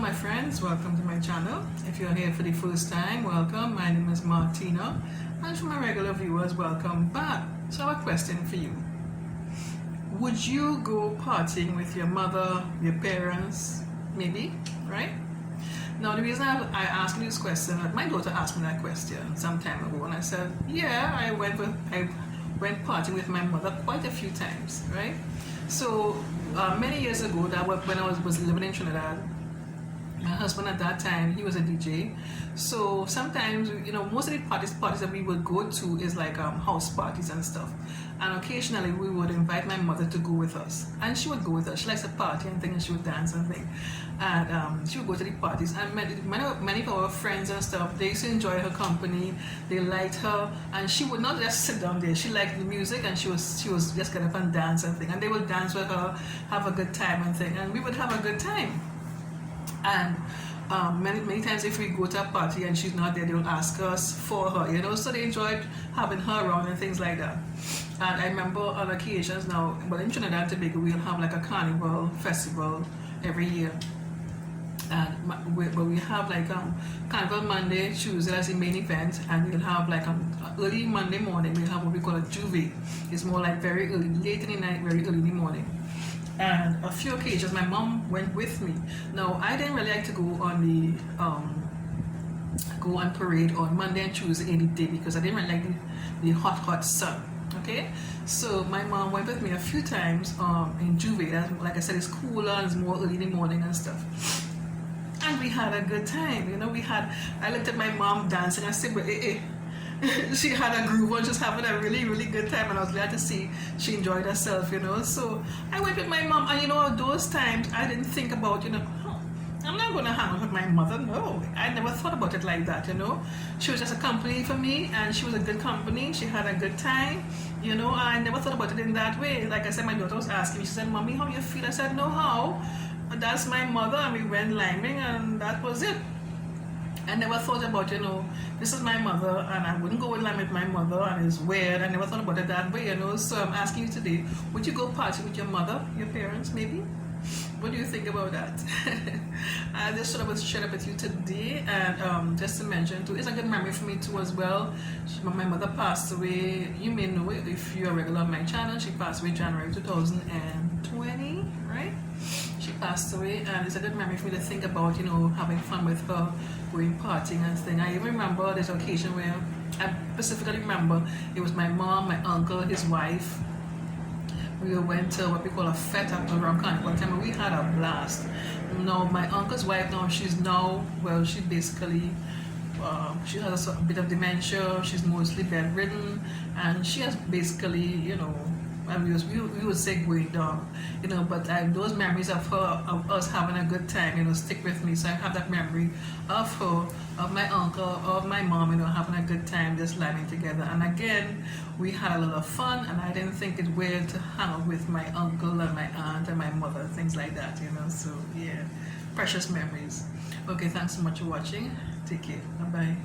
my friends, welcome to my channel. If you're here for the first time, welcome. My name is Martina, and for my regular viewers, welcome back. So I have a question for you. Would you go partying with your mother, your parents, maybe, right? Now the reason I asked you this question, my daughter asked me that question some time ago, and I said, yeah, I went partying with my mother quite a few times, right? So many years ago, that was when I was living in Trinidad. My husband at that time, he was a DJ. So sometimes, most of the parties that we would go to is like house parties and stuff. And occasionally we would invite my mother to go with us. And she would go with us. She likes to party and things, and she would dance and things. And she would go to the parties. And many of our friends and stuff, they used to enjoy her company. They liked her. And she would not just sit down there. She liked the music, and she was just get up and dance and things. And they would dance with her, have a good time and thing. And we would have a good time. And many times if we go to a party and she's not there, they will ask us for her, so they enjoyed having her around and things like that. And I remember on occasions now, but in Trinidad and Tobago, we'll have like a carnival festival every year. And we have like Carnival Monday, Tuesday as the main event, and we'll have like early Monday morning, we'll have what we call a Joby. It's more like very early, late in the night, very early in the morning. And a few occasions my mom went with me. Now I didn't really like to go on the parade on Monday and Tuesday any day because I didn't really like the hot sun. Okay, so my mom went with me a few times in Juve. Like I said, it's cooler and it's more early in the morning and stuff. And we had a good time. I looked at my mom dancing. I said, well, she had a groove on, just having a really, really good time, and I was glad to see she enjoyed herself, So I went with my mom, and those times I didn't think about, I'm not going to hang out with my mother. No, I never thought about it like that, She was just a company for me, and she was a good company. She had a good time, I never thought about it in that way. Like I said, my daughter was asking me, she said, Mommy, how you feel? I said, no, how? That's my mother, and we went liming, and that was it. I never thought about, this is my mother, and I wouldn't go in line with my mother, and it's weird. I never thought about it that way, So I'm asking you today, would you go party with your mother, your parents, maybe? What do you think about that? I just sort of share it with you today, and just to mention too, it's a good memory for me too as well. My mother passed away. You may know it if you're a regular on my channel. She passed away January 2020, right? She passed away, and it's a good memory for me to think about, having fun with her, going partying and things. I even remember this occasion where I specifically remember it was my mom, my uncle, his wife. We went to what we call a fete after around Carnival time, and we had a blast. Now my uncle's wife she's basically she has a bit of dementia. She's mostly bedridden, and she has basically and we would say going down, but those memories of her, of us having a good time, stick with me. So I have that memory of her, of my uncle, of my mom, having a good time, just living together. And again, we had a lot of fun, and I didn't think it weird to hang out with my uncle and my aunt and my mother, things like that, So yeah, precious memories. Okay, thanks so much for watching. Take care. Bye-bye.